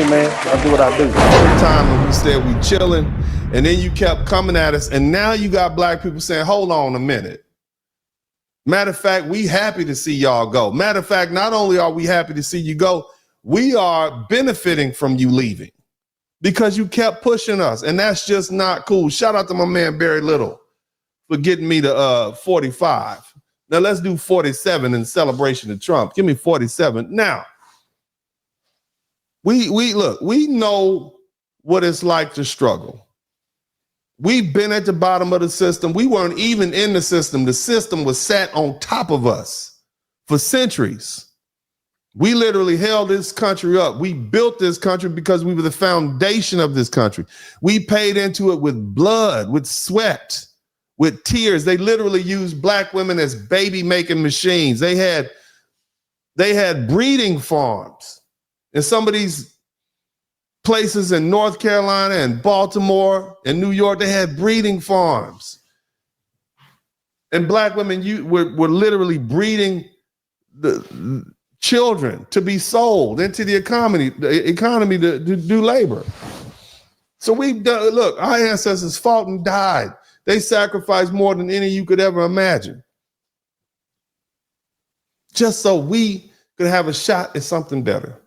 man. I do what I do. All the time when we said we chilling, and then you kept coming at us, and now you got black people saying, hold on a minute. Matter of fact, we happy to see y'all go. Matter of fact, not only are we happy to see you go, we are benefiting from you leaving because you kept pushing us, and that's just not cool. Shout out to my man Barry Little for getting me to 45. Now let's do 47 in celebration of Trump. Give me 47. Now, we look, we know what it's like to struggle. We've been at the bottom of the system. We weren't even in the system. The system was sat on top of us for centuries. We literally held this country up. We built this country because we were the foundation of this country. We paid into it with blood, with sweat, with tears. They literally used black women as baby making machines. They had breeding farms in some of these places in North Carolina and Baltimore and New York. They had breeding farms, and black women were literally breeding the children to be sold into the economy to do labor. So we've done, look, our ancestors fought and died. They sacrificed more than any you could ever imagine, just so we could have a shot at something better.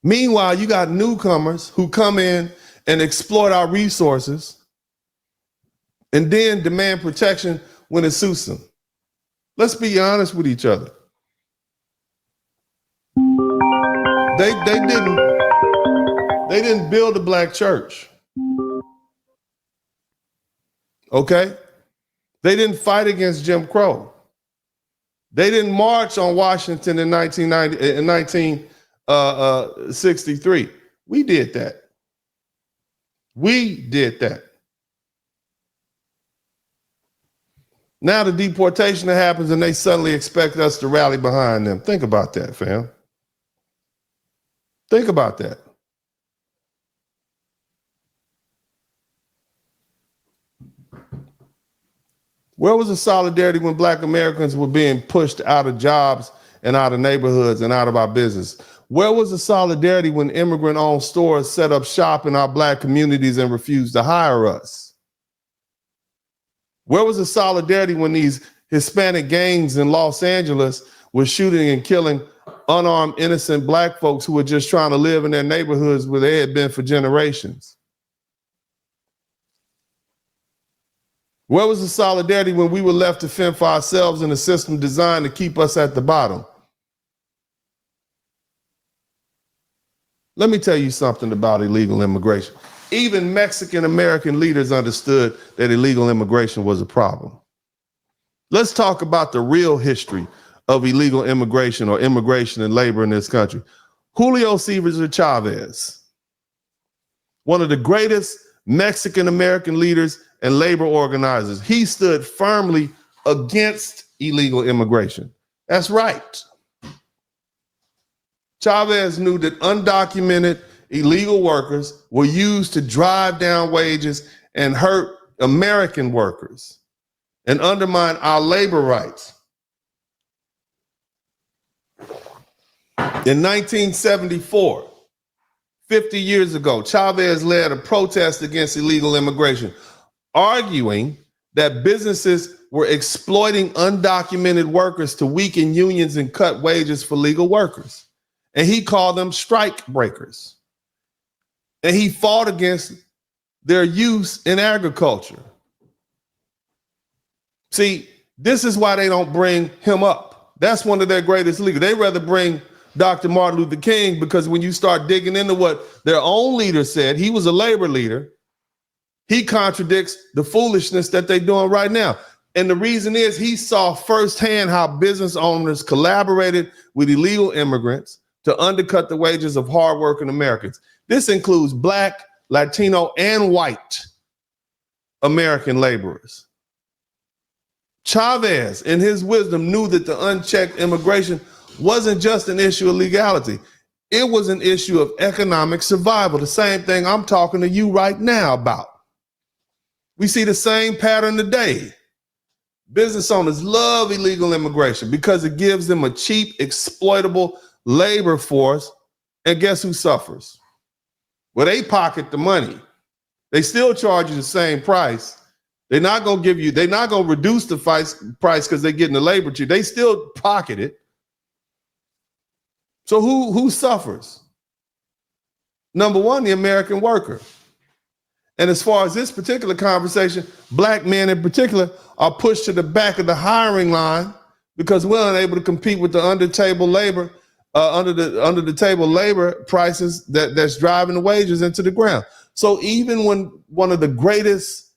Meanwhile, you got newcomers who come in and exploit our resources and then demand protection when it suits them. Let's be honest with each other. They didn't build a black church. Okay? They didn't fight against Jim Crow. They didn't march on Washington in 1963. We did that. We did that. Now the deportation happens and they suddenly expect us to rally behind them. Think about that, fam. Think about that. Where was the solidarity when black Americans were being pushed out of jobs and out of neighborhoods and out of our business? Where was the solidarity when immigrant-owned stores set up shop in our black communities and refused to hire us? Where was the solidarity when these Hispanic gangs in Los Angeles were shooting and killing unarmed, innocent black folks who were just trying to live in their neighborhoods where they had been for generations? Where was the solidarity when we were left to fend for ourselves in a system designed to keep us at the bottom? Let me tell you something about illegal immigration. Even Mexican-American leaders understood that illegal immigration was a problem. Let's talk about the real history of illegal immigration or immigration and labor in this country. Julio Cesar Chavez, one of the greatest Mexican-American leaders and labor organizers, he stood firmly against illegal immigration. That's right. Chavez knew that undocumented illegal workers were used to drive down wages and hurt American workers and undermine our labor rights. In 1974, 50 years ago, Chavez led a protest against illegal immigration, arguing that businesses were exploiting undocumented workers to weaken unions and cut wages for legal workers. And he called them strike breakers. And he fought against their use in agriculture. See, this is why they don't bring him up. That's one of their greatest leaders. They rather bring Dr. Martin Luther King, because when you start digging into what their own leader said, he was a labor leader, he contradicts the foolishness that they're doing right now. And the reason is he saw firsthand how business owners collaborated with illegal immigrants to undercut the wages of hardworking Americans. This includes Black, Latino, and white American laborers. Chavez, in his wisdom, knew that the unchecked immigration wasn't just an issue of legality. It was an issue of economic survival, the same thing I'm talking to you right now about. We see the same pattern today. Business owners love illegal immigration because it gives them a cheap, exploitable labor force And guess who suffers? Well, they pocket the money. They still charge you the same price. They're not going to reduce the price because they're getting the labor to you. They still pocket it. So who suffers? Number one, the American worker. And as far as this particular conversation, black men in particular are pushed to the back of the hiring line because we're unable to compete with the under the table labor prices that's driving the wages into the ground. So even when one of the greatest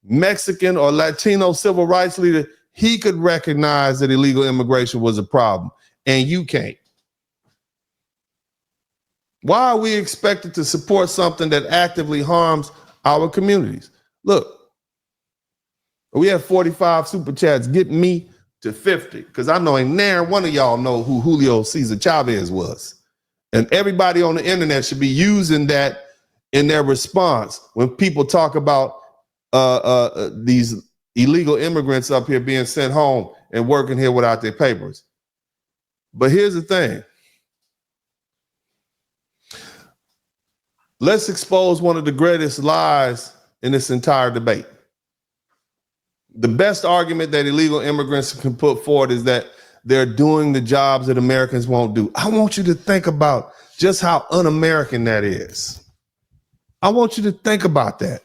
Mexican or Latino civil rights leaders, he could recognize that illegal immigration was a problem, and you can't. Why are we expected to support something that actively harms our communities? Look, we have 45 super chats. Get me to 50, because I know ain't nary one of y'all know who Julio Cesar Chavez was. And everybody on the internet should be using that in their response when people talk about these illegal immigrants up here being sent home and working here without their papers. But here's the thing. Let's expose one of the greatest lies in this entire debate. The best argument that illegal immigrants can put forward is that they're doing the jobs that Americans won't do. I want you to think about just how un-American that is. I want you to think about that.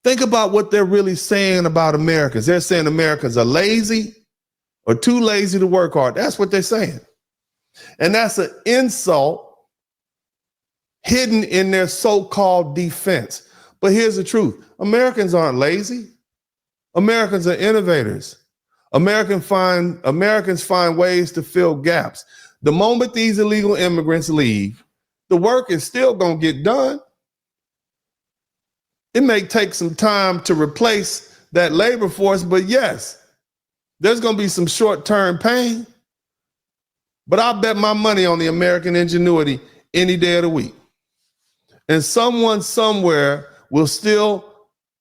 Think about what they're really saying about Americans. They're saying Americans are lazy or too lazy to work hard. That's what they're saying. And that's an insult hidden in their so-called defense. But here's the truth. Americans aren't lazy. Americans are innovators. Americans find ways to fill gaps. The moment these illegal immigrants leave, the work is still going to get done. It may take some time to replace that labor force, but yes, there's going to be some short-term pain. But I'll bet my money on the American ingenuity any day of the week. And someone somewhere will still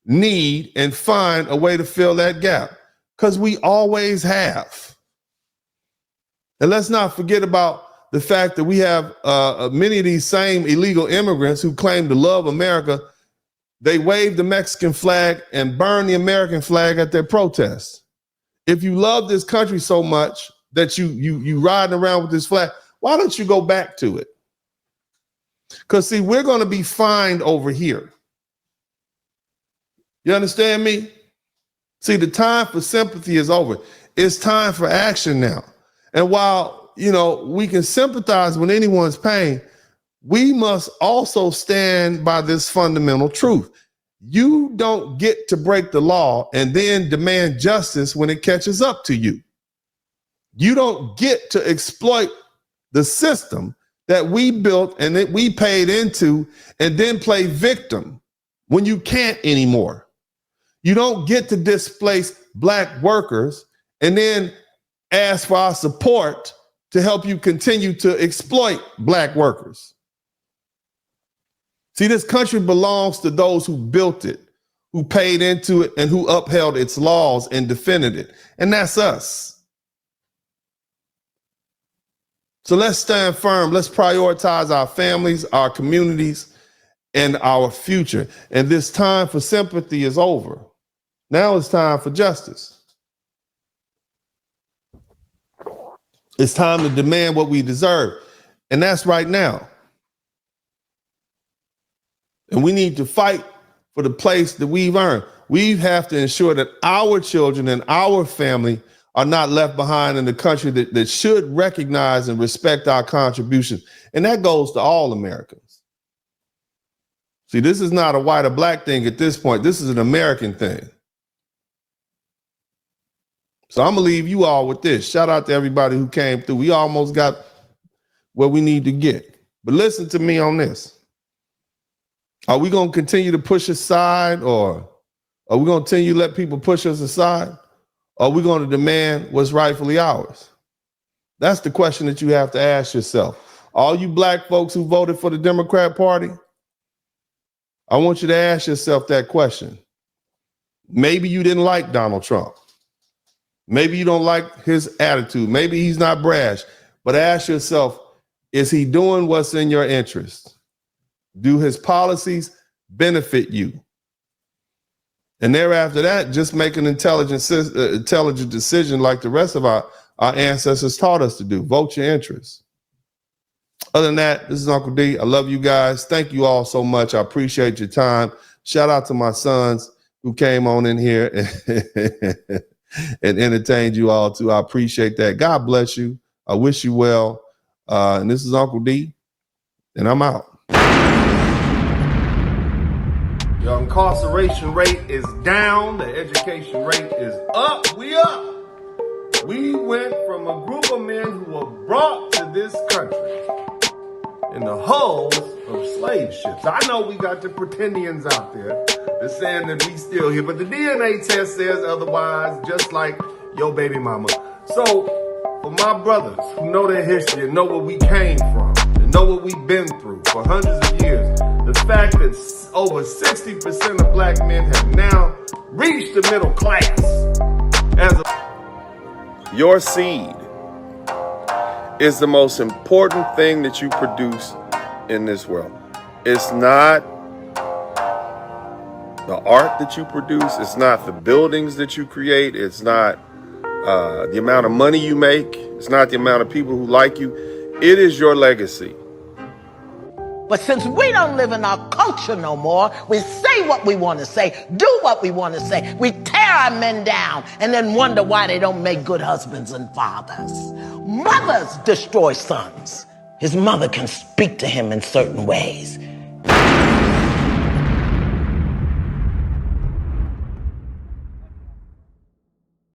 need and find a way to fill that gap, because we always have. And let's not forget about the fact that we have many of these same illegal immigrants who claim to love America. They wave the Mexican flag and burn the American flag at their protests. If you love this country so much that you riding around with this flag, why don't you go back to it? Because, see, we're going to be fined over here. You understand me? See, the time for sympathy is over. It's time for action now. And while, we can sympathize with anyone's pain, we must also stand by this fundamental truth. You don't get to break the law and then demand justice when it catches up to you. You don't get to exploit the system that we built and that we paid into and then play victim when you can't anymore. You don't get to displace Black workers and then ask for our support to help you continue to exploit Black workers. See, this country belongs to those who built it, who paid into it, and who upheld its laws and defended it. And that's us. So let's stand firm. Let's prioritize our families, our communities, and our future. And this time for sympathy is over. Now it's time for justice. It's time to demand what we deserve. And that's right now. And we need to fight for the place that we've earned. We have to ensure that our children and our family are not left behind in the country that should recognize and respect our contribution. And that goes to all Americans. See, this is not a white or Black thing at this point. This is an American thing. So I'm going to leave you all with this. Shout out to everybody who came through. We almost got where we need to get. But listen to me on this. Are we going to continue to push aside, or are we going to continue to let people push us aside? Or are we going to demand what's rightfully ours? That's the question that you have to ask yourself. All you Black folks who voted for the Democrat Party, I want you to ask yourself that question. Maybe you didn't like Donald Trump. Maybe you don't like his attitude. Maybe he's not brash. But ask yourself, Is he doing what's in your interest? Do his policies benefit you? And thereafter that, just make an intelligent decision like the rest of our ancestors taught us to do. Vote your interests. Other than that, this is Uncle D. I love you guys. Thank you all so much. I appreciate your time. Shout out to my sons who came on in here and entertained you all too. I appreciate that. God bless you. I wish you well. And this is Uncle D, and I'm out. Your incarceration rate is down. The education rate is up. We up. We went from a group of men who were brought to this country in the hulls of slave ships. I know we got the pretendians out there that's saying that we still here, but the DNA test says otherwise, just like your baby mama. So for my brothers who know their history and know where we came from and know what we've been through for hundreds of years, the fact that over 60% of black men have now reached the middle class your seed is the most important thing that you produce in this world. It's not the art that you produce. It's not the buildings that you create. It's not the amount of money you make. It's not the amount of people who like you. It is your legacy. But since we don't live in our culture no more, we say what we want to say, do what we want to say. We tear our men down and then wonder why they don't make good husbands and fathers. Mothers destroy sons. His mother can speak to him in certain ways.